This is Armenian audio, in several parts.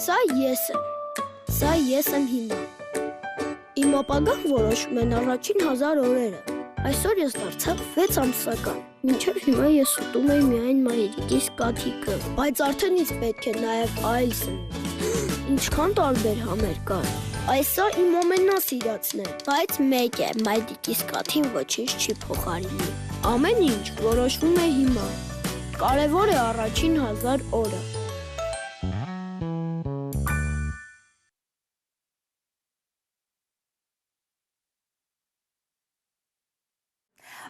Սա ես եմ։ Սա ես եմ հիմա։ Իմ ապագան որոշում են առաջին 1000 օրերը։ Այսօր ես դարձավ 6 ամսական։ Մինչև հիմա ես ուտում էի միայն մայրիկիս կաթիքը, բայց արդեն ինձ պետք է նաև այլ սնունդ։ Ինչքան տարբեր համեր կան։ Այսօ իմ ամենասիրածն է, բայց մեկ է, մայրիկիս կաթին ոչինչ չի փոխարինում։ Ամեն ինչ որոշվում է հիմա։ Կարևոր է առաջին 1000 օրը։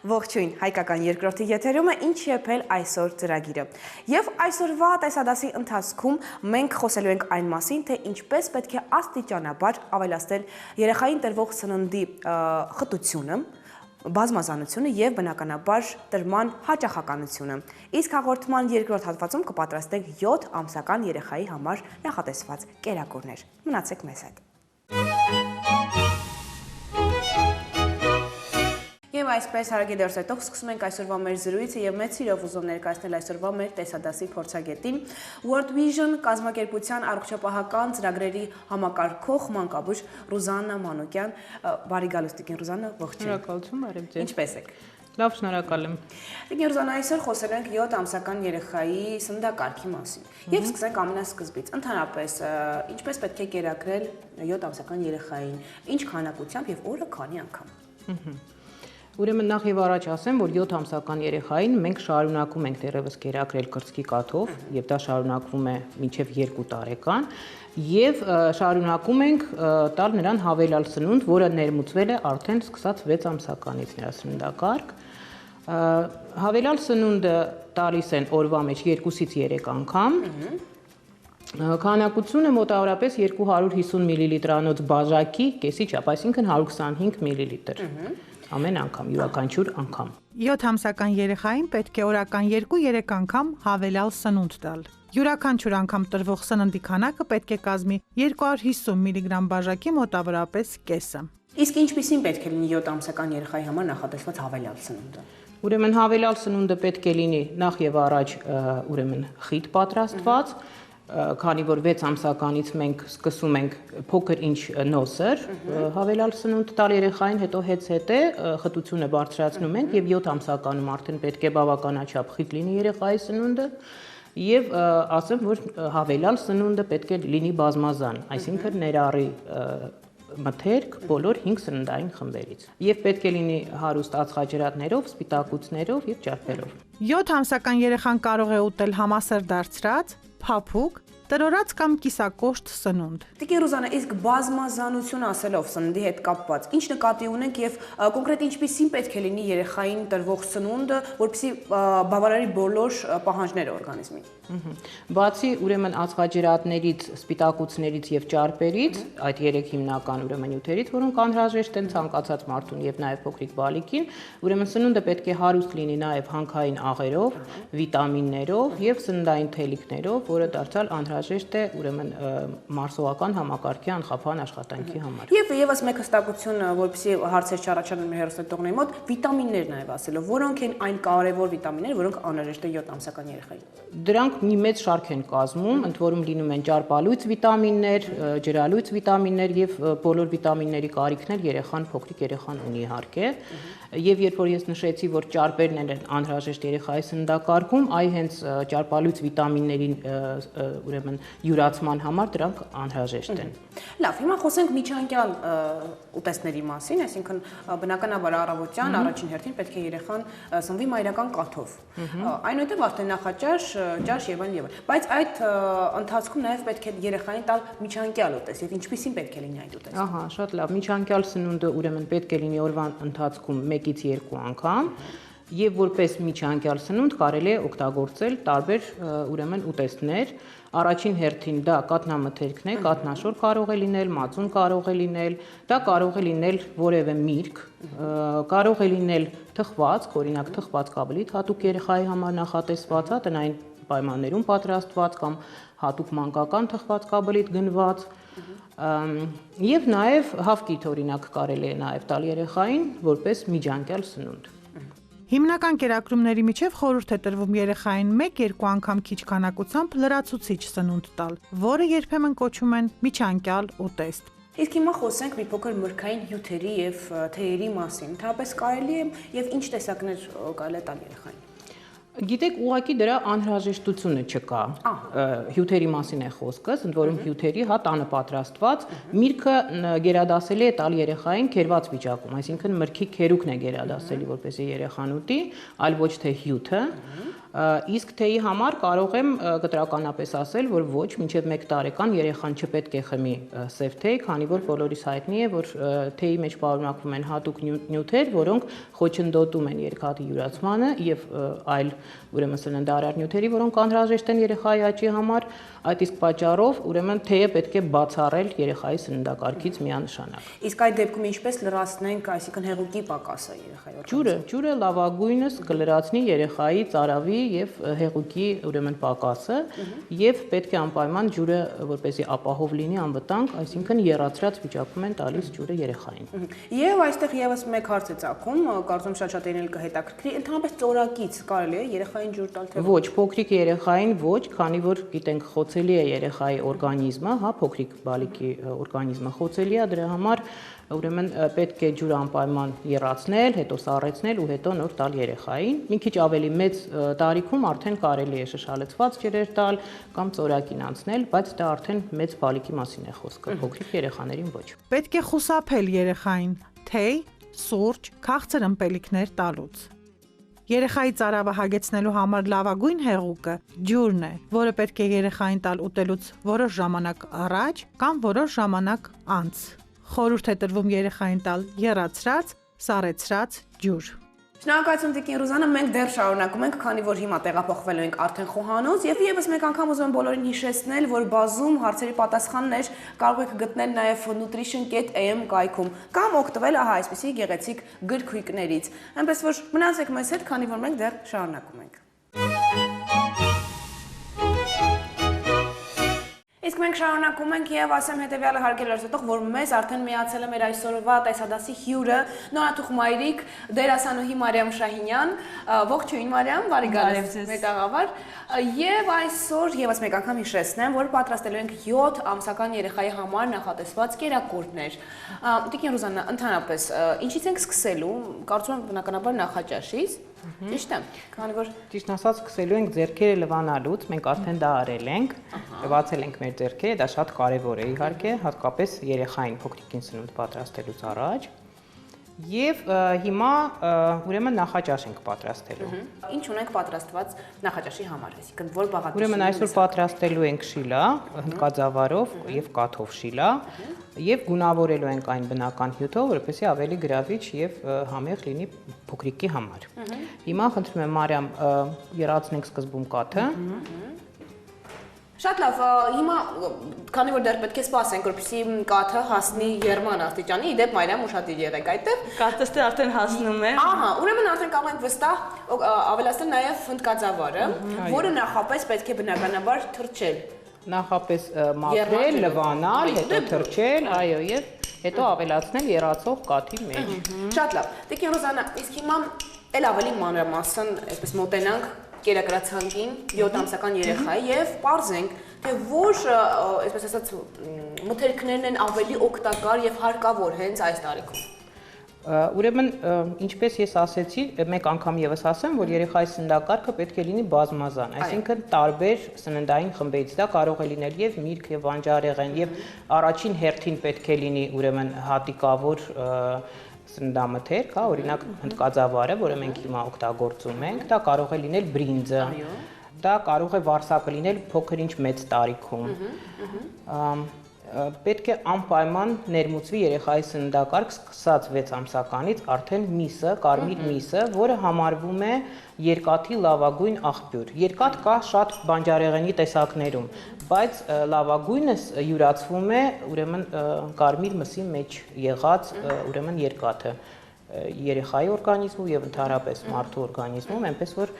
Ողջույն, հայկական երկրորդի եթերում է ինչ եփել այսօր ծրագիրը։ Եվ այսօրվա տեսադասի ընթացքում մենք խոսելու ենք այն մասին, թե ինչպես պետք է աստիճանաբար ավելացնել երեխային տրվող սննդի խտությունը, բազմազանությունը եւ բնականաբար տրման հաճախականությունը։ Իսկ հաղորդման երկրորդ հատվածում կպատրաստենք 7 ամսական երեխայի համար նախատեսված կերակուրներ։ Մնացեք մեզ հետ։ Եվ այսպես հարագի դերսետող սկսում ենք այսօրվա մեր զրույցը եւ մեծ սիրով ուզում ներկայացնել այսօրվա մեր տեսադասի փորձագետին World Vision կազմակերպության առողջապահական ծրագրերի համակարգող մանկաբույժ Ռուզաննա Մանուկյան։ Բարի գալուստ տիկին Ռուզաննա, ողջույն։ Շնորհակալություն, արև ձեզ։ Ինչպե՞ս եք։ Լավ, շնորհակալ եմ։ Տիկին Ռուզաննա, այսօր խոսելու ենք 7 ամսական երեխայի սննդակարգի մասին։ Եվ սկսենք ամենասկզբից։ Ընդհանրապես, ինչպես պետք է կերակրել 7 ամսական երեխային, ինչ քանակությամբ եւ օրը քանի անգամ։ Ուրեմն նախ եւ առաջ ասեմ, որ 7 ամսական երեխային մենք շարունակում ենք դեռևս կերակրել կրծքի կաթով, եւ դա շարունակվում է մինչեւ 2 տարեկան, եւ շարունակում ենք տալ նրան հավելյալ սնունդ, որը ներմուծվել է արդեն սկսած 6 ամսականից նրա սննդակարգ։ Հավելյալ սնունդը տալիս են օրվա մեջ 2-ից 3 անգամ։ Քանակությունը մոտավորապես 250 մլ-անոց բաժակի կեսի չափ, այսինքն 125 մլ։ Ամեն անգամ, յուրաքանչյուր անգամ։ 7 ամսական երեխային պետք է օրական 2-3 անգամ հավելյալ սնունդ տալ։ Յուրաքանչյուր անգամ տրվող սննդի քանակը պետք է կազմի 250 մգ բաժակի մոտավորապես կեսը։ Իսկ ինչպիսին պետք է լինի 7 ամսական երեխայի համար նախատեսված հավելյալ սնունդը։ Ուրեմն հավելյալ սնունդը պետք է լինի նախ եւ առաջ ուրեմն խիտ պատրաստված, քանի որ 6 ամսականից մենք սկսում ենք փոքր ինչ նոսր հավելյալ սնունդ տալ երեխային, հետո հետ-հետե խտությունը բարձրացնում ենք եւ 7 ամսականում արդեն պետք է բավականաչափ խիտ լինի երեխայի սնունդը եւ ասեմ, որ հավելյալ սնունդը պետք է լինի բազմազան, այսինքն ներառի մթերք բոլոր 5 սննդային խմբերից եւ պետք է լինի հարուստ ածխաջրատներով, սպիտակուցներով եւ ճարպերով։ 7 ամսական երեխան կարող է ուտել համասեր դարձրած, փափուկ, տրորած կամ կիսակոշտ սնունդ։ Տիկին Ռուզաննա, իսկ բազմազանություն ասելով սննդի հետ կապված, ինչ նկատի ունենք եւ կոնկրետ ինչպիսին պետք է լինի երեխային տրվող սնունդը, որպեսզի բավարարի բոլոր պահանջները օրգանիզմի։ Բացի ուրեմն ածխաջրատներից, սպիտակուցներից եւ ճարպերից, այդ 3 հիմնական ուրեմն նյութերից, որոնք անհրաժեշտ են ցանկացած մարդուն եւ նաեւ փոքրիկ բալիկին, ուրեմն սնունդը պետք է հարուստ լինի նաեւ հանքային աղերով, վիտամիններով եւ սննդային թելիկներով, որը դարձյալ անհրաժեշտ է ուրեմն մարսողական համակարգի անխափան աշխատանքի համար։ Եվ եւս մեկ հստակություն, որպեսզի հարցեր չառաջանան մեր հեռուստատողների մոտ, վիտամիններ նաեւ ասելով, որոնք են այն կարևոր վիտամինները, որոնք անհրաժեշտ են 7 ամսական երեխային։ Դրանք մի մեծ շարք են կազմում, ընդ որում լինում են ճարպալույծ վիտամիններ, ջրալույծ վիտամիններ եւ բոլոր վիտամինների կարիքն էլ երեխան, փոքրիկ երեխան ունի իհարկե։ Եվ երբ որ ես նշեցի, որ ճարպերն են անհրաժեշտ երեխայի սննդակարգում, այ հենց ճարպալույծ վիտամինների ուրեմն յուրացման համար դրանք անհրաժեշտ են։ Լավ, հիմա խոսենք միջանկյալ ուտեստների մասին, այսինքն բնականաբար առավոտյան առաջին հերթին պետք է երեխան սնվի մայրական կաթով։ Այնուհետև արդեն նախաճաշ, ճաշ եւ այլն եւ այլն։ Բայց այդ ընթացքում նաեւ պետք է երեխային տալ միջանկյալ ուտեստ եւ ինչպիսին պետք է լինի այդ ուտեստը։ Ահա, շատ լավ։ Միջանկյալ սնունդը ուրեմն պետք է լինի օրվա ընթացքում 1-ից 2 անգամ։ Եվ որպես միջանկյալ սնունդ կարելի է օգտագործել տարբեր ուրեմն ուտեստներ։ Առաջին հերթին դա կաթնամթերքն է, կաթնաշոր կարող է լինել, մածուն կարող է լինել, դա կարող է լինել որևէ միրգ, կարող է լինել թխվածք, օրինակ թխվածք ավելի հատուկ երեխայի համար նախատեսված, տնային պայմաններում պատրաստված կամ հատուկ մանկական թխվածքաբլիթ գնված։ Եվ նաև հավկիթ օրինակ կարելի է նաև տալ երեխային որպես միջանկյալ սնունդ։ Հիմնական կերակրումների միջև խորհուրդ է տրվում երեխային 1-2 անգամ քիչ քանակությամբ լրացուցիչ սնունդ տալ, որը երբեմն կոչում են միջանկյալ ուտեստ։ Իսկ հիմա խոսենք մի փոքր մրգային հյութերի եւ թեյերի մասին։ Ընդհանրապես կարելի է եւ ինչ տեսակներ կարելի է տալ երեխային։ Գիտեք, ուղղակի դրա անհրաժեշտությունը չկա։ Հյութերի մասին է խոսքը, ընդ որում հյութերի հա տանը պատրաստված միրգը գերադասելի է տալ երեխային քերված վիճակում, այսինքն մրգի քերուկն է գերադասելի, որպեսզի երեխան ուտի, այլ ոչ թե հյութը։ Իսկ թեյի համար կարող եմ կտրականապես ասել, որ ոչ, մինչև 1 տարեկան երեխան չպետք է խմի սև թեյ, քանի որ բոլորիս հայտնի է, որ թեյի մեջ պարունակվում են հատուկ նյութեր, որոնք խոչընդոտում են երկաթի յուրացմանը եւ այլ ուրեմն սննդարար նյութերի, որոնք անհրաժեշտ են երեխայի աճի համար, այդ իսկ պատճառով ուրեմն թեյը պետք է բացառել երեխայի սննդակարգից միանշանակ։ Իսկ այդ դեպքում ինչպես լրացնենք, այսինքն հեղուկի պակասը երեխայի Ջուրը լավագույնս կլրացնի երեխայի ծարավի եւ հեղուկի ուրեմն պակասը եւ պետք է անպայման ջուրը որպեսզի ապահով լինի անվտանգ, այսինքն եռացրած վիճակում են տալիս ջուրը երեխային։ Եվ այստեղ եւս մեկ հարց է ծագում, կարծում շատ-շատերին էլ կհետաքրքրի, ընդհանրապես ծորակից կարելի է երեխային ջուր տալ թե ոչ, փոքրիկ երեխային ոչ, քանի որ գիտենք խոցելի է երեխայի օրգանիզմը, հա, փոքրիկ բալիկի օրգանիզմը խոցելի է, դրա համար ուրեմն պետք է ջուրը անպայման եռացնել, հետո սառեցնել ու հետո նոր տալ երեխային։ Մի քիչ ավելի մեծ տարիքում արդեն կարելի է շշալցված ջրեր տալ կամ ծորակին անցնել, բայց դա արդեն մեծ բալիկի մասին է խոսքը, փոքրիկ երեխաներին ոչ։ Պետք է խուսափել երեխային թեյ, սուրճ, քաղցր ըմպելիքներ տալուց։ Երեխայի ծարավը հագեցնելու համար լավագույն հեղուկը ջուրն է, որը պետք է երեխային տալ ուտելուց որոշ ժամանակ առաջ կամ որոշ ժամանակ անց։ Խորհուրդ է տրվում երեխային տալ եռացրած, սառեցրած ջուր։ Շնորհակալություն Տիկին Ռուզաննա, մենք դեռ շարունակում ենք, քանի որ հիմա տեղափոխվել ենք արդեն խոհանոց եւ եւս մեկ անգամ ուզում եմ բոլորին հիշեցնել, որ բազում հարցերի պատասխաններ կարող եք գտնել նաեւ nutrition.am կայքում կամ օգտվել ահա այսպիսի գեղեցիկ գրքույկներից։ Այնպես որ մնացեք մեզ հետ, քանի որ մենք դեռ շարունակում ենք։ Իսկ մենք շարունակում ենք եւ ասեմ հետեւյալը հարգելի լսող, որ մեզ արդեն միացել է մեր այսօրվա տեսադասի հյուրը, նորաթուխ մայրիկ դերասանուհի Մարիամ Շահինյան, ողջույն Մարիամ, բարի գալիս մեր տաղավար, եւ այսօր եւս մեկ անգամ հիշեցնեմ, որ պատրաստելու ենք 7 ամսական երեխայի համար նախատեսված կերակուրներ։ Տիկին Ռուզաննա, ընդհանրապես ինչից ենք սկսելու, կարծում եմ բնականաբար նախաճաշից։ Ճիշտ է, քանի որ ճիշտ ասած սկսելու ենք ձեռքերը լվանալուց, մենք արդեն դա արել ենք, լվացել ենք մեր ձեռքերը, դա շատ կարևոր է իհարկե, հատկապես երեխային փոքրիկին սնունդ պատրաստելուց առաջ։ Եվ հիմա ուրեմն նախաճաշ ենք պատրաստելու։ Ինչ ունենք պատրաստված նախաճաշի համար, այսինքն որ բաղադրություն։ Ուրեմն այսօր պատրաստելու ենք շիլա, հնդկաձավարով եւ կաթով շիլա, եւ գունավորելու ենք այն բնական հյութով, որպեսզի ավելի գրավիչ եւ համեղ լինի փոքրիկի համար։ Հիմա խնդրում եմ Մարիամ, եռացնենք սկզբում կաթը։ Շատ լավ, հիմա քանի որ դեռ պետք է սպասենք, որպեսզի կաթը հասնի եռման աստիճանի, իդեպ Մարիամ ուշադիր եղեք այդտեղ։ Կաթը արդեն հասնում է։ Ահա, ուրեմն արդեն կարող ենք վստահ ավելացնել նաև հնդկաձավարը, որը նախապես պետք է բնականաբար թրջել։ Նախապես մաքրել, լվանալ, հետո թրջել, այո, եւ հետո ավելացնել եռացող կաթի մեջ։ Շատ լավ։ Տիկին Ռուզաննա, իսկ հիմա էլ ավելի մանրամասն այսպես մոտենանք կերակրացանկին 7 ամսական երեխայի եւ պարզենք, թե որ, այսպես ասած, մթերքներն են ավելի օգտակար եւ հարկավոր հենց այս տարիքում։ Ուրեմն, ինչպես ես ասեցի, մեկ անգամ եւս ասեմ, որ երեխայի սննդակարգը պետք է լինի բազմազան, այսինքն տարբեր սննդային խմբերից։ Դա կարող է լինել եւ միրգ, եւ բանջարեղեն, եւ առաջին հերթին պետք է լինի ուրեմն հատիկավոր սննդամթերք, հա, օրինակ հնդկաձավարը, որը մենք հիմա օգտագործում ենք, դա կարող է լինել բրինձը, դա կարող է վարսակը լինել փոքր ինչ մեծ տարիքում։ Պետք է անպայման ներմուծվի երեխայի սննդակարգ սկսած 6 ամսականից արդեն միսը, կարմիր միսը, որը համարվում է երկաթի լավագույն աղբյուր։ Երկաթ կա շատ բանջարեղենի տեսակներում, բայց լավագույնս յուրացվում է ուրեմն կարմիր մսի մեջ եղած ուրեմն երկաթը։ երեխայի օրգանիզմում եւ ընդհանրապես մարդու օրգանիզմում, այնպես որ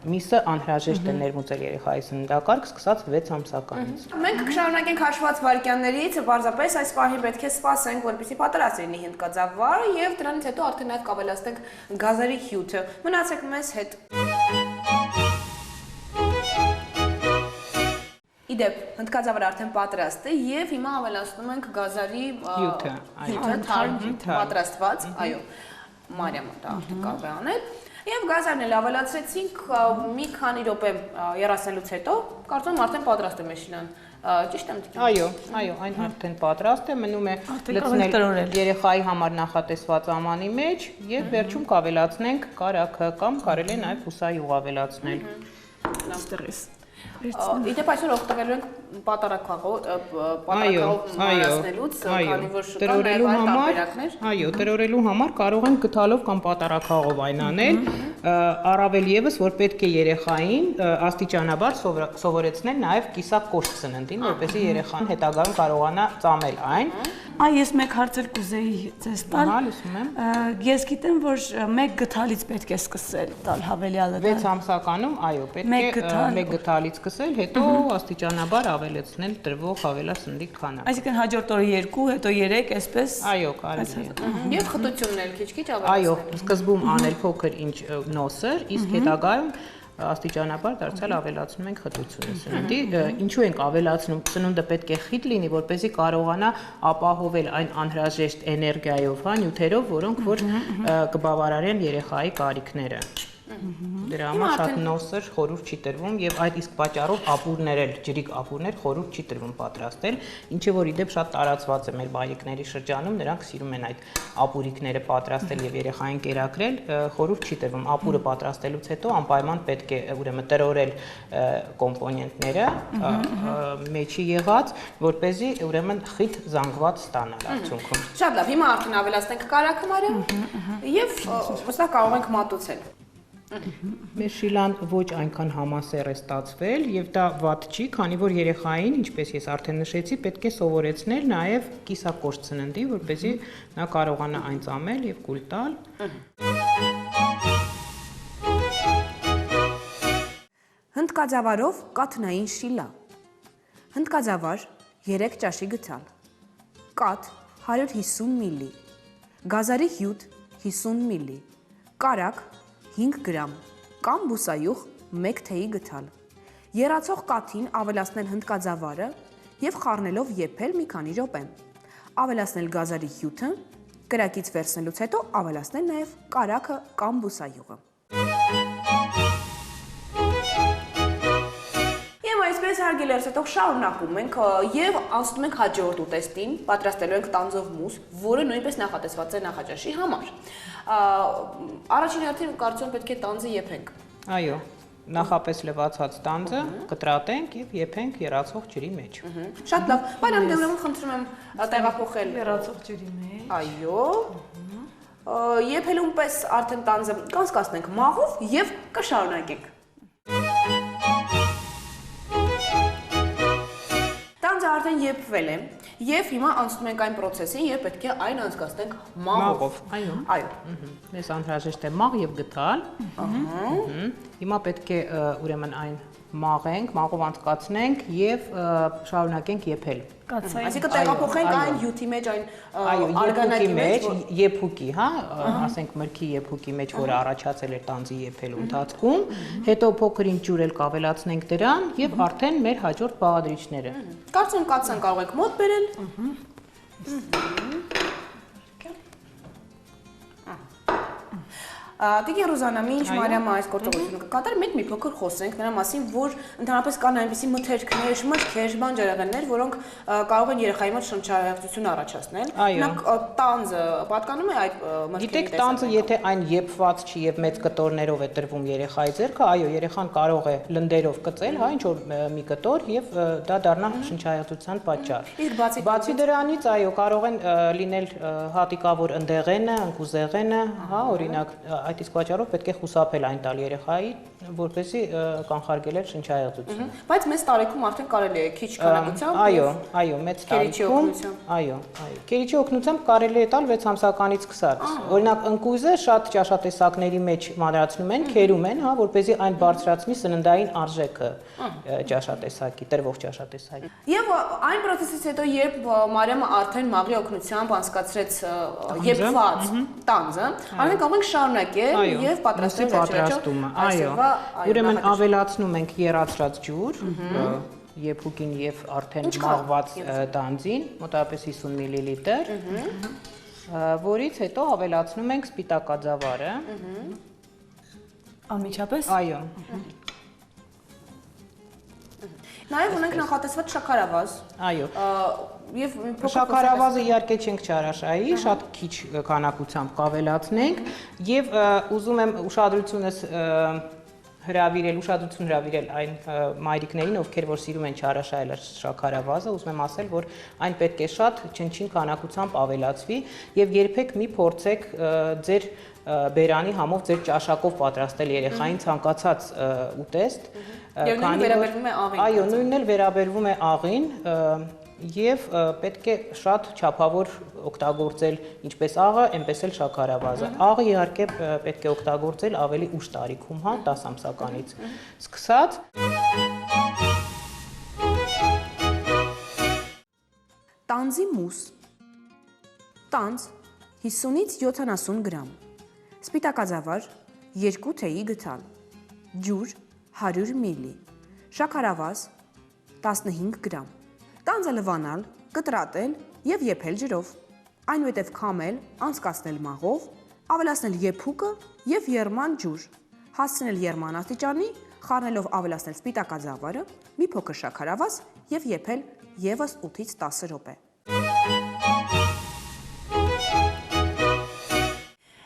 միսը անհրաժեշտ է ներմուծել երեխայի սննդակարգ սկսած 6 ամսականից։ Մենք կշարունակենք հաշված վայրկյաններից, պարզապես այս պահին պետք է սպասենք, որպեսզի պատրաստ լինի հնդկաձավարը եւ դրանից հետո արդեն նաև կավելացնենք գազերի հյութը։ Մնացեք մեզ հետ։ Իդեպ, հնդկաձավարը արդեն պատրաստ է եւ հիմա ավելացնում ենք գազարի հյութը, թարմ պատրաստված, այո, Մարիամը դա արդեն կարող է անել։ Եվ գազարն էլ ավելացրեցինք մի քանի րոպե երասնելուց հետո, կարծում եմ արդեն պատրաստ է Մեշիլան։ Ճիշտ եմ դիտում։ Այո, այն արդեն պատրաստ է, մնում է լցնել երեխայի համար նախատեսված ամանի մեջ եւ վերջում կավելացնենք կարագը կամ կարելի է նաեւ հուսայուղ ավելացնել։ Իդեպ այսօր օգտվելու ենք պատարակաղով մանրացնելուց, քանի որ կան նաև այլ տարբերակներ։ Այո, տրորելու համար կարող ենք գթալով կամ պատարակաղով այն անել, առավել եւս որ պետք է երեխային աստիճանաբար սովորեցնել նաև կիսակոշտ սննդին, որպեսզի երեխան հետագայում կարողանա ծամել այն։ Ես մեկ հարցեր կուզեի ձեզ տալ։ Լսում եմ։ Ես գիտեմ, որ մեկ գթալից պետք է սկսել տալ հավելյալը։ 6 ամսականում, այո, պետք է մեկ գթալից սկսել, հետո աստիճանաբար ավելացնել տրվող հավելասննդի քանակը։ Այսինքն հաջորդ օրը 2, հետո 3, այսպես։ Այո, կարելի է։ Եվ խտությունն էլ քիչ-քիչ ավելացնել։ Այո, սկզբում անել փոքր ինչ նոսր, իսկ հետագայում աստիճանաբար դարձյալ ավելացնում ենք խտությունը սննդի։ Ինչու ենք ավելացնում։ Սնունդը պետք է խիտ լինի, որպեսզի կարողանա ապահովել այն անհրաժեշտ էներգիայով, նյութերով, որոնք որ կբավարարեն երեխայի կարիքները։ Դրա համար շատ նոսր խորհուրդ չի տրվում եւ այդ իսկ պատճառով ապուրներ էլ, ջրիկ ապուրներ խորհուրդ չի տրվում պատրաստել, ինչը որ իդեպ շատ տարածված է մեր բայեկների շրջանում, նրանք սիրում են այդ ապուրիկները պատրաստել եւ երեխային կերակրել, խորհուրդ չի տրվում։ Ապուրը պատրաստելուց հետո անպայման պետք է ուրեմն տրորել կոմպոնենտները մեջի եղած, որպեսզի ուրեմն խիտ զանգված ստանալ արդյունքում։ Շատ լավ, հիմա արդեն ավելացնենք կարագը Մարիամ եւ վստահ կարող ենք մատուցել։ Մեշիլան ոչ այնքան համասեռ է ստացվել եւ դա վատ չի, քանի որ երեխային, ինչպես ես արդեն նշեցի, պետք է սովորեցնել նաեւ կիսակոշտ սննդի, որպեսզի նա կարողանա այն ծամել եւ կուլ տալ։ Հնդկաձավարով կաթնային շիլա։ Հնդկաձավար 3 ճաշի գթալ։ Կաթ 150 մլ։ Գազարի հյութ 50 մլ։ Կարագ 5 գրամ կամ բուսայուղ 1 թեյի գթալ։ Եռացող կաթին ավելացնել հնդկաձավարը եւ խառնելով եփել մի քանի րոպե։ Ավելացնել գազարի հյութը, կրակից վերցնելուց հետո ավելացնել նաեւ կարագը կամ բուսայուղը։ Այսպես հարգելի լսող շարունակում ենք եւ անցնում ենք հաջորդ ուտեստին, պատրաստելու ենք տանձով մուս, որը նույնպես նախատեսված է նախաճաշի համար։ Առաջին հերթին կարծում եմ պետք է տանձը եփենք։ Այո, նախապես լվացած տանձը կտրատենք եւ եփենք եռացող ջրի մեջ։ Շատ լավ, բայց ուրեմն խնդրում եմ տեղափոխել եռացող ջրի մեջ։ Այո։ Եփելուն պես արդեն տանձը կանցկացնենք մաղով եւ կշարունակենք։ Տանձը արդեն եփվել է եւ հիմա անցնում ենք այն process-ին, երբ պետք է այն անցկացնենք մաղով։ Այո։ Մեզ անհրաժեշտ է մաղ եւ գթալ։ Հիմա պետք է ուրեմն այն մաղենք, մաղով անցկացնենք եւ շարունակենք եփել։ Այսինքն տեղափոխենք այն հյութի մեջ, այն արգանակի մեջ, եփուկի, հա, ասենք մրգի եփուկի մեջ, որը առաջացել էր տանձի եփելու ընթացքում, հետո փոքրինչ ջուր էլ կավելացնենք դրան եւ արդեն մեր հաջորդ բաղադրիչները։ Կարծում կաթսան կարող եք մոտ բերել։ Տիկին Ռուզանա, ինչ Մարիամը այս գործողությունը կկատարի, մենք մի փոքր խոսենք նրա մասին, որ ընդհանրապես կան այնպիսի մթերքներ, մրգեր, բանջարեղեններ, որոնք կարող են երեխայի մոտ շնչահեղձություն առաջացնել։ Նրանք տանձը պատկանում է այդ մրգերի։ Գիտեք, տանձը եթե այն եփված չի եւ մեծ կտորներով է տրվում երեխայի ձեռքը, այո, երեխան կարող է լնդերով կծել, հա, ինչ որ մի կտոր եւ դա դառնա շնչահեղձության պատճառ։ Բացի դրանից, այո, կարող են լինել հատիկավոր ընդեղենը, ընկուզեղենը, հա, օրինակ այդ իսկ պատճառով պետք է խուսափել այն տալ երեխայի որպեսզի կանխարգելել շնչահեղձությունը։ Բայց մեծ տարիքում արդեն կարելի է քիչ քանակությամբ։ Այո, մեծ տարիքում։ Այո։ Քերիչի օգնությամբ կարելի է տալ 6 ամսականից սկսած։ Օրինակ ընկույզը շատ ճաշատեսակների մեջ մանրացնում են, քերում են, հա, որպեսզի այն բարձրացնի սննդային արժեքը ճաշատեսակի, տրվող ճաշատեսակի։ Եվ այն process-ից հետո, երբ Մարիամը արդեն մաղի օգնությամբ անցկացրեց եփված տանձը, արդեն կարող ենք շարունակել եւ պատրաստումը։ Այո։ Ուրեմն ավելացնում ենք եռացրած ջուր, եփուկին եւ արդեն մաղված տանձին, մոտավորապես 50 մլ, որից հետո ավելացնում ենք սպիտակաձավարը։ Անմիջապես։ Այո։ Նաև ունենք նախատեսված շաքարավազ։ Այո։ Եվ շաքարավազը իհարկե չենք չարաշայի, շատ քիչ քանակությամբ կավելացնենք եւ ուզում եմ ուշադրություն հրավիրել այն մայրիկներին, ովքեր որ սիրում են չարաշայել շաքարավազը, ուզում եմ ասել, որ այն պետք է շատ չնչին քանակությամբ ավելացվի եւ երբեք մի փորձեք ձեր բերանի համով ձեր ճաշակով պատրաստել երեխային ցանկացած ուտեստ, քանի որ վերաբերվում է աղին։ Այո, նույնն էլ վերաբերվում է աղին եւ պետք է շատ չափավոր օգտագործել ինչպես աղը, այնպես էլ շաքարավազը։ Աղը իհարկե պետք է օգտագործել ավելի ուշ տարիքում, հա, 10 ամսականից սկսած։ Տանձի մուս։ Տանձ 50-ից 70 գրամ։ Սպիտակաձավար 2 թեյի գթալ։ Ջուր 100 մլ։ Շաքարավազ 15 գրամ։ Տանձը լվանալ, կտրատել եւ եփել ջրով։ Այնուհետև քամել, անցկացնել մաղով, ավելացնել եփուկը եւ եռման ջուր։ Հասցնել եռման աստիճանի, խառնելով ավելացնել սպիտակաձավարը, մի փոքր շաքարավազ եւ եփել եւս 8-ից 10 րոպե։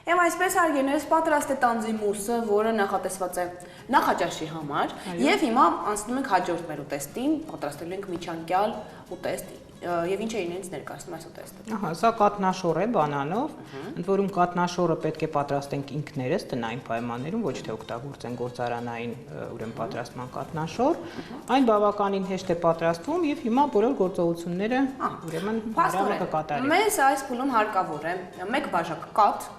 Եվ այսպես հարգելիներս պատրաստ է տանձի մուսը, որը նախատեսված է նախաճաշի համար, եւ հիմա անցնում ենք հաջորդ մեր ուտեստին, պատրաստելու ենք միջանկյալ ուտեստ, եւ ինչ է իրենց ներկայացնում այս ուտեստը։ Ահա, սա կատնաշոր է բանանով, ընդ որում կատնաշորը պետք է պատրաստենք ինքներս տնային պայմաններում, ոչ թե օգտագործենք գործարանային ուրեմն պատրաստման կատնաշոր։ Այն բավականին հեշտ է պատրաստվում եւ հիմա բոլոր գործողությունները ուրեմն հրավը կկատարենք։ Մեզ այս փուլում հարկավոր է 1 բաժակ կաթ,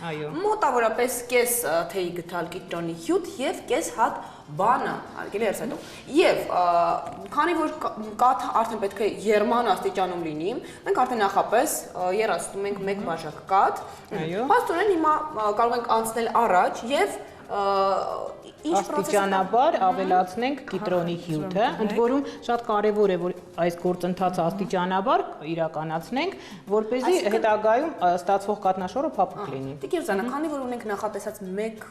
Այո։ մոտավորապես կես թեյի գթալ կիտրոնի հյութ եւ կես հատ բանան, հարգելի երեխա։ Եվ քանի որ կաթը արդեն պետք է եռման աստիճանում լինի, մենք արդեն նախապես եռացնում ենք 1 բաժակ կաթ։ Այո։ Փաստորեն հիմա կարող ենք անցնել առաջ եւ աստիճանաբար ավելացնենք կիտրոնի հյութը, ընդ որում շատ կարևոր է, որ այս գործընթացը աստիճանաբար իրականացնենք, որպեսզի հետագայում ստացվող կատնաշորը փափուկ լինի։ Տիկեր Զանա, քանի որ ունենք նախատեսած 1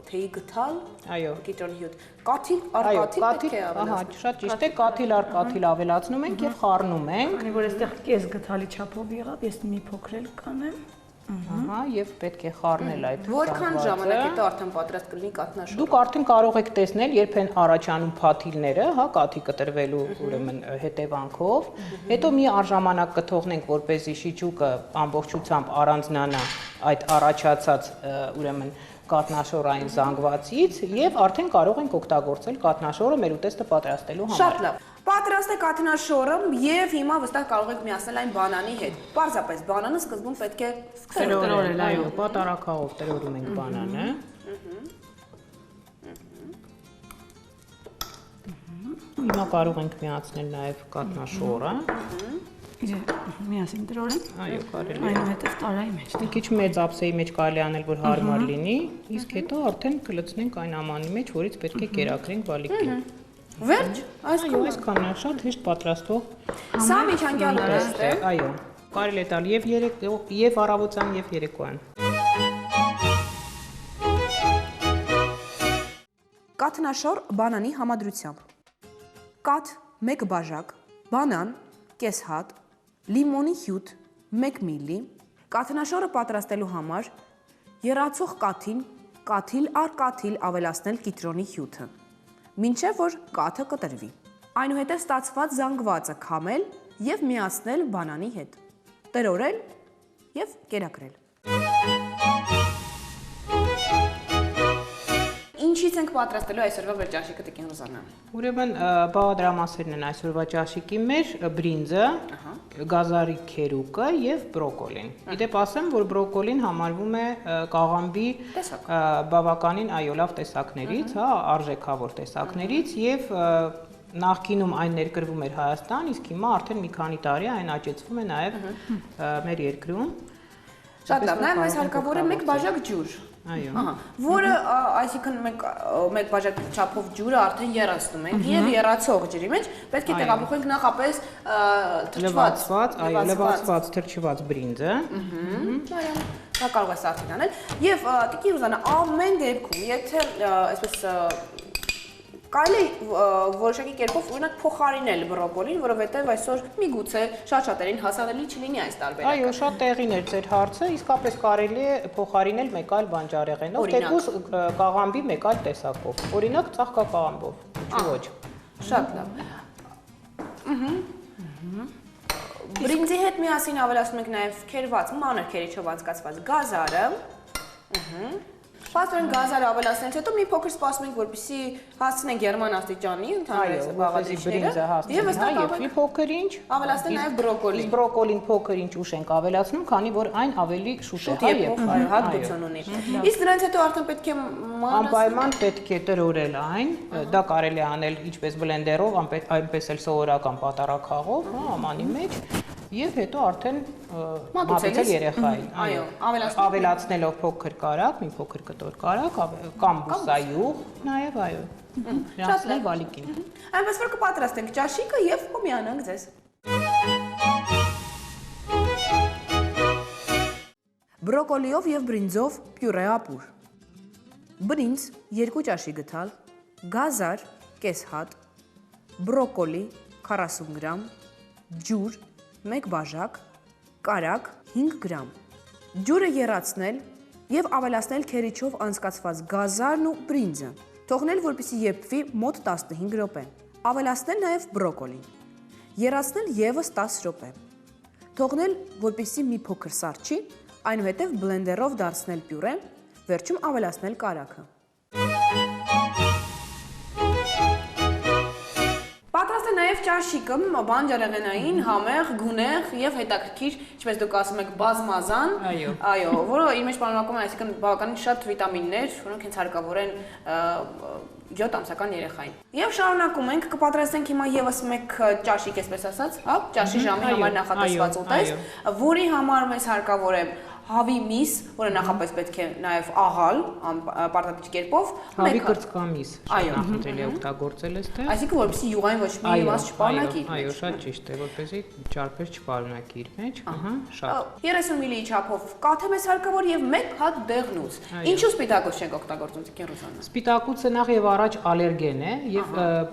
թեյի գթալ, այո, կիտրոնի հյութ, կաթիլ առ կաթիլ պետք է ավելացնել։ Ահա, շատ ճիշտ է, կաթիլ առ կաթիլ ավելացնում ենք եւ խառնում ենք։ Քանի որ այստեղ կես գթալի չափով եղավ, ես մի փոքր էլ կանեմ։ Ահա, եւ պետք է խառնել այդ Որքան ժամանակ հետո արդեն պատրաստ կլինի կատնաշորը։ Դուք արդեն կարող եք տեսնել, երբ են առաջանում փաթիլները, հա, կաթի կտրվելու ուրեմն հետևանքով, հետո մի առժամանակ կթողնենք, որպեսզի շիճուկը ամբողջությամբ առանձնանա այդ առաջացած ուրեմն կատնաշորային զանգվածից եւ արդեն կարող ենք օգտագործել կատնաշորը մեր ուտեստը պատրաստելու համար։ Շատ լավ։ Պատրաստ է կատնաշորը եւ հիմա վստահ կարող եք միացնել այն բանանի հետ։ Պարզապես բանանը սկզբում պետք է տրորել, այո, պատարակաղով տրորում ենք բանանը։ Հիմա կարող ենք միացնել նաեւ կատնաշորը։ Միասին տրորեմ։ Այո, կարելի է։ Այնուհետև տարայի մեջ։ Մի քիչ մեծ ափսեի մեջ կարելի անել, որ հարմար լինի, իսկ հետո արդեն կլցնենք այն ամանի մեջ, որից պետք է կերակրենք բալիկին։ Վերջ, Այսքանն է, շատ հեշտ պատրաստող։ Սա միջանկյալ ուտեստ է։ Այո, կարելի է տալ եւ առավոտյան եւ երեկոյան։ Կատնաշոր բանանի համադրությամբ։ Կաթ 1 բաժակ, բանան կես հատ, լիմոնի հյութ 1 մլ, կատնաշորը պատրաստելու համար եռացող կաթին կաթիլ առ կաթիլ ավելացնել կիտրոնի հյութը, մինչև որ կաթը կտրվի։ Այնուհետև ստացված զանգվածը քամել եւ միացնել բանանի հետ, տրորել եւ կերակրել։ Ինչ Ինչից ենք պատրաստելու այսօրվա մեր ճաշիկը Տիկին Ռուզանա։ Ուրեմն բաղադրամասերն են այսօրվա ճաշիկի մեր բրինձը, գազարի քերուկը եւ բրոկոլին։ Իդեպ ասեմ, որ բրոկոլին համարվում է կաղամբի բավականին լավ տեսակներից, հա, արժեքավոր տեսակներից եւ նախկինում այն ներկրվում էր Հայաստան, իսկ հիմա արդեն մի քանի տարի այն աճեցվում է նաեւ մեր երկրում։ Շատ լավ, նաեւ մեզ հարկավոր է 1 բաժակ ջուր։ Այո։ Ահա, որը այսինքն մեկ բաժակ չափով ջուրը արդեն երացնում ենք եւ երացող ջրի մեջ պետք է տեղափոխենք նախապես լվացված, այո, լվացված թրջված բրինձը։ Այո, դա կարող է սարքին անել եւ Տիկին Ռուզանա, ամեն դեպքում, եթե այսպես կարելի որոշակի կերպով օրինակ փոխարինել բրոկոլին, որովհետև այսօր միգուցե շատ-շատերին հասանելի չլինի այս տարբերակը։ Այո, շատ տեղին էր ձեր հարցը, իսկապես կարելի է փոխարինել մեկ այլ բանջարեղենով, թեկուզ կաղամբի մեկ այլ տեսակով։ Օրինակ ծաղկակաղամբով, ոչ։ Շատ լավ։ Բրինձի հետ միասին ավելացնում ենք նաև քերված մանր քերիչով անցկացված գազարը։ Պաստորեն գազարը ավելացնելուց հետո մի փոքր սպասում ենք, որպեսզի հասցնենք գերման աստիճանի ընդհանրապես բաղադրիչները եւ այո, մի փոքր ինչ ավելացնել նաև բրոկոլի։ Իսկ բրոկոլին փոքր ինչ ուշ ենք ավելացնում, քանի որ այն ավելի շուտ է, այո, հատկություն ունի։ Իսկ դրանից հետո արդեն պետք է անպայման պետք է տրորել այն, դա կարելի է անել ինչպես բլենդերով, այնպես էլ սովորական պատարագաղով, հա, ամանի մեջ։ Եվ հետո արդեն մատուցել երեխային, այո, ավելացնելով փոքր կարակ, մի փոքր կտոր կարակ, կամ բուսայուղ, նաև այո, դրանցնել վալիկին։ Այնպես որ կպատրաստենք ճաշիկը եւ կմիանանք ձեզ։ Բրոկոլիով եւ բրինձով պյուրե ապուր։ Բրինձ 2 ճաշի գթալ, գազար կես հատ, բրոկոլի 40 գրամ, ջուր 1 բաժակ, կարակ 5 գրամ։ Ջուրը եռացնել եւ ավելացնել քերիչով անցկացված գազարն ու բրինձը։ Թողնել, որպեսզի եփվի մոտ 15 րոպե։ Ավելացնել նաեւ բրոկոլին։ Եռացնել եւս 10 րոպե։ Թողնել, որպեսզի մի փոքր սառչի, այնուհետև բլենդերով դարձնել պյուրե, վերջում ավելացնել կարակը։ Պատրաստ է նաև ճաշիկը, բանջարեղենային, համեղ, գունեղ եւ հետաքրքիր, ինչպես դուք ասում եք, բազմազան, այո, որը իր մեջ պարունակում է այսինքն բավականին շատ վիտամիններ, որոնք հենց հարկավոր են 7 ամսական երեխային։ Եվ շարունակում ենք, կպատրաստենք հիմա եւս մեկ ճաշիկ, այսպես ասած, հա, ճաշի ժամի համար նախատեսված ուտեստ, որի համար մեզ հարկավոր է հավի միս, որը նախապես պետք է նաև աղալ, պարտադիր կերպով, հավի կրծքամիս նախընտրելի է օգտագործել այստեղ։ Այսինքն որպեսզի յուղային ոչ մի մաս չպարունակի իր մեջ։ Այո, շատ ճիշտ է, որպեսզի ճարպեր չպարունակի իր մեջ, շատ։ 30 մլի չափով կաթը մեզ հարկավոր եւ 1 հատ դեղնուց։ Ինչու սպիտակուց չենք օգտագործում, Տիկին Ռուզանա։ Սպիտակուցը նախ եւ առաջ ալերգեն է եւ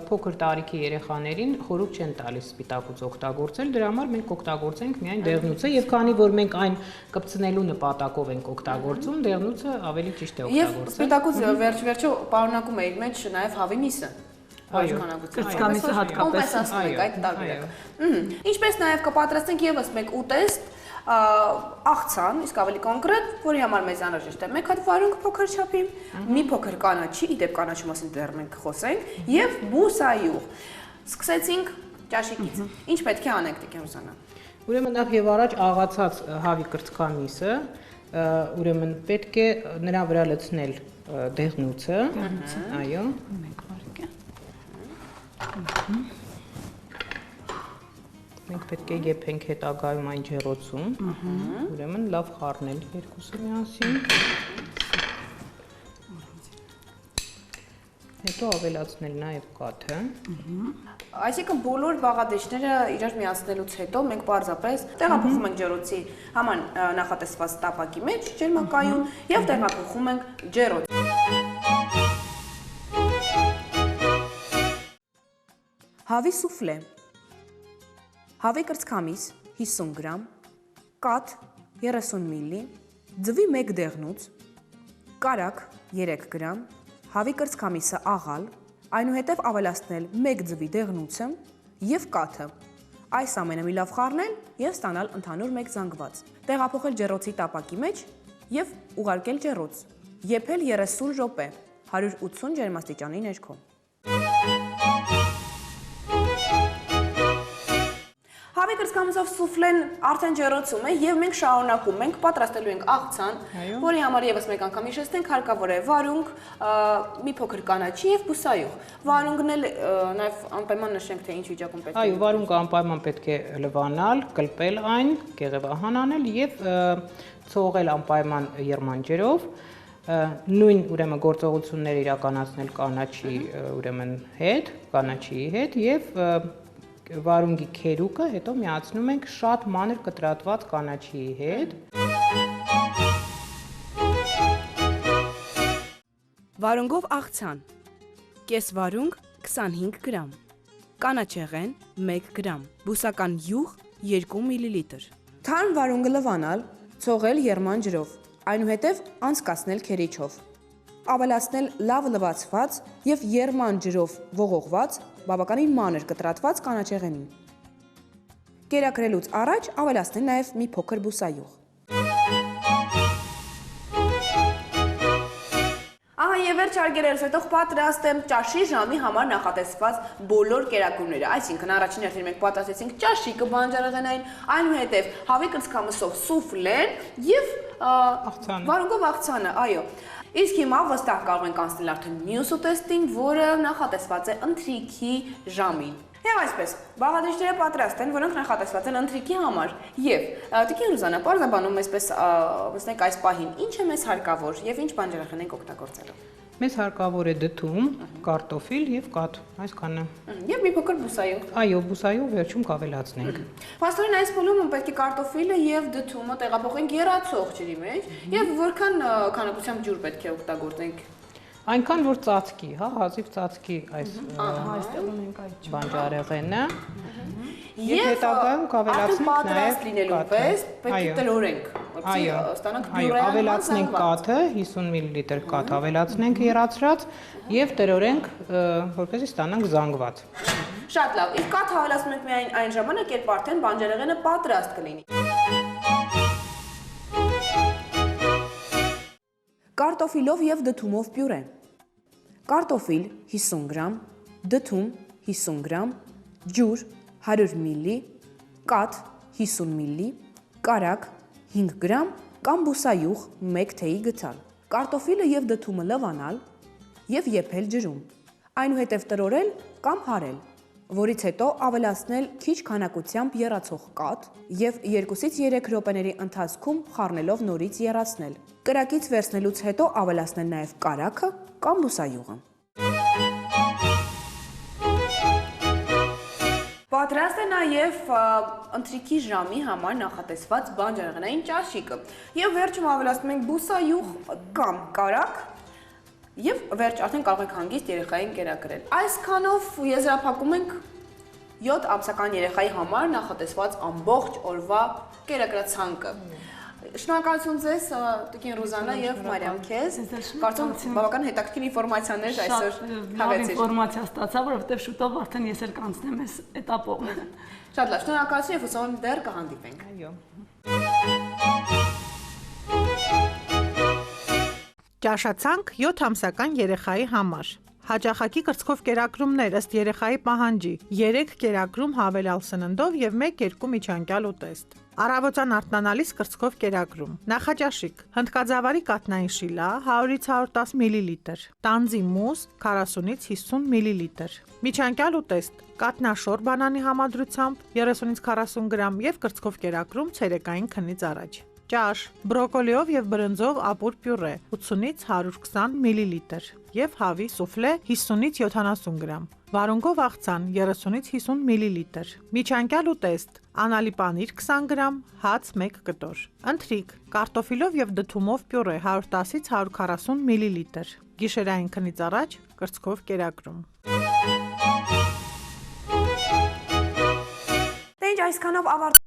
փոքր տարիքի երեխաներին խորհուրդ չեն տալիս սպիտակուց օգտագործել, դրա համար մենք կօգտագործենք միայն դեղնուցը եւ քանի որ մենք այն կպցնելու նպատակով ենք օգտագործում, դեղնուցը ավելի ճիշտ է օգտագործել։ Եվ սպիտակուց վերջ-վերջո պարունակում է իր մեջ նաև հավի միսը։ Կրծքամիսը հատկապես ասենք այդ տարբերակը։ Ինչպես նաև կպատրաստենք եւս մեկ ուտեստ աղցան, իսկ ավելի կոնկրետ, որի համար մեզ անհրաժեշտ է 1 հատ վարունգ փոքր չափի, մի փոքր կանաչի, իդեպ կանաչի մասին դեռ մենք խոսենք, եւ բուսայուղ։ Սկսեցինք ճաշիկից։ Ինչ պետք է անենք, Տիկին Ռուզանա։ Ուրեմն նախ եւ առաջ աղացած հավի կրծքամիսը, ուրեմն պետք է նրա վրա լցնել դեղնուցը, այո, մենք պետք է եփենք հետագայում այն ջեռոցում, ուրեմն լավ խառնել երկուսը միասին, հետո ավելացնել նաև կաթը։ Այսինքն բոլոր բաղադրիչները իրար միացնելուց հետո մենք պարզապես տեղափոխում ենք ջեռոցի համար նախատեսված տապակի մեջ ջերմակայուն եւ տեղափոխում ենք ջեռոց։ Հավի սուֆլե։ Հավի կրծքամիս 50 գրամ, կաթ 30 մլի, ձվի 1 դեղնուց, կարակ 3 գրամ, հավի կրծքամիսը աղալ, այնուհետև ավելացնել 1 ձվի դեղնուցը եւ կաթը։ Այս ամենը մի լավ խառնել եւ ստանալ ընդհանուր 1 զանգված։ Տեղափոխել ջեռոցի տապակի մեջ եւ ուղարկել ջեռոց։ Եփել 30 րոպե։ 180 ջերմաստիճանի ներքո։ Հավի կրծքամսով սուֆլեն արդեն ջեռոցում է եւ մենք շարունակում ենք պատրաստելու ենք աղցան, որի համար եւս մեկ անգամ հիշեցնենք հարկավոր է վարունգ, մի փոքր կանաչի եւ բուսայուղ։ Վարունգն էլ նաեւ անպայման նշենք թե ինչ վիճակում պետք է։ Այո, վարունգը անպայման պետք է լվանալ, կլպել այն, գեղեվահան անել եւ ցողել անպայման եռմանջերով։ Նույն ուրեմն գործողությունները իրականացնել կանաչի ուրեմն կանաչիի հետ եւ վարունգի քերուկը հետո միացնում ենք շատ մանր կտրատված կանաչիի հետ։ Վարունգով աղցան։ Կես վարունգ 25 գրամ։ Կանաչեղեն 1 գրամ։ Բուսական յուղ 2 մլ։ Թարմ վարունգը լվանալ, ցողել եռման ջրով, այնուհետև անցկացնել քերիչով։ Ավելացնել լավ լվացված եւ եռման ջրով ողողված, բավականին մանր կտրատված կանաչեղենին։ Կերակրելուց առաջ ավելացնել նաեւ մի փոքր բուսայուղ։ Ահա եւ վերջ արգերերս հետո պատրաստ եմ ճաշի ժամի համար նախատեսված բոլոր կերակուրները, այսինքն առաջին հերթին մենք պատրաստեցինք ճաշիկը բանջարեղենային, այնուհետև հավի կրծքամսով սուֆլեն եւ վարունգով աղցանը, այո։ Իսկ հիմա վստահ կարող ենք անցնել արդեն մյուս ուտեստին, որը նախատեսված է ընթրիքի ժամին։ Եվ այսպես, բաղադրիչները պատրաստ են, որոնք նախատեսված են ընթրիքի համար։ Եվ տիկին Ռուզանա, պարզաբանում այսպես վստահեք այս պահին, ինչ է մեզ հարկավոր եւ ինչ բանջարեղեն ենք օգտագործելու։ Մեզ հարկավոր է դդում, կարտոֆիլ եւ կաթ, այսքանը։ Եվ մի փոքր բուսայուղ։ Այո, բուսայուղ վերջում կավելացնենք։ Փաստորեն այս փուլում պետք է կարտոֆիլը եւ դդումը տեղափոխենք եռացող ջրի մեջ, եւ որքան քանակությամբ ջուր պետք է օգտագործենք։ Այնքան որ ծածկի, հա, հազիվ ծածկի այս Այստեղ ունենք այդ բանջարեղենը։ Եվ հետագայում կավելացնենք պատրաստ լինելու պես պետք է տրորենք, այո, ստանանք այո, ավելացնենք կաթը, 50 մլ կաթ ավելացնենք եռացրած եւ տրորենք, որպեսզի ստանանք զանգված։ Շատ լավ, իսկ կաթ ավելացնում ենք միայն այն ժամանակ, երբ արդեն բանջարեղենը պատրաստ կլինի։ Կարտոֆիլով եւ դդումով պյուրե։ Կարտոֆիլ 50 գրամ, դդում 50 գրամ, ջուր 100 մլ, կաթ 50 մլ, կարագ 5 գրամ կամ բուսայուղ 1 թեյի գցալ։ Կարտոֆիլը եւ դդումը լվանալ եւ եփել ջրում։ Այնուհետև տրորել կամ հարել, որից հետո ավելացնել քիչ քանակությամբ եռացող կաթ եւ 2-ից 3 րոպեների ընթացքում խառնելով նորից եռացնել։ Կրակից վերցնելուց հետո ավելացնել նաեւ կարագը կամ բուսայուղը։ Պատրաստ է նաև ընթրիքի ժամի համար նախատեսված բանջարեղենային ճաշիկը։ Եվ վերջում ավելացնում ենք բուսայուղ կամ կարագ եւ վերջ արդեն կարող ենք հանգիստ երեխային կերակրել։ Այսքանով եզրափակում ենք 7 ամսական երեխայի համար նախատեսված ամբողջ օրվա կերակրացանկը։ Շնորհակալություն ձեզ, տիկին Ռուզանա եւ Մարիամ քեզ։ Կարծում բավական հետաքրքիր ինֆորմացիաներ այսօր հավեցիր։ Ինֆորմացիա ստացա, որովհետեւ շուտով արդեն ես էլ կանցնեմ այս этаպով։ Շատ լավ, շնորհակալություն եւ հուսով եմ դեռ կհանդիպենք։ Այո։ Ճաշացանկ 7 ամսական երեխայի համար։ Հաճախակի կրծքով կերակրումներ ըստ երեխայի պահանջի, 3 կերակրում հավելյալ սննդով եւ 1-2 միջանկյալ ուտեստ։ Առավոտյան արթնանալիս կրծքով կերակրում։ Նախաճաշիկ. հնդկաձավարի կաթնային շիլա 100-ից 110 մլ, տանձի մուս 40-ից 50 մլ։ Միջանկյալ ուտեստ. կատնաշոր բանանի համադրությամբ 30-ից 40 գրամ եւ կրծքով կերակրում ցերեկային քնից առաջ։ Ճաշ. բրոկոլիով եւ բրնձով ապուր պյուրե 80-ից 120 մլ եւ հավի սուֆլե 50-ից 70 գրամ։ Վարունգով աղցան 30-ից 50 մլ։ Միջանկյալ ուտեստ. անալի պանիր 20 գրամ, հաց 1 կտոր։ Ընթրիք. կարտոֆիլով եւ դդումով պյուրե 110-ից 140 մլ։ Գիշերային քնից առաջ կրծքով կերակրում։ Դե ինչ այսքանով ավարտեցինք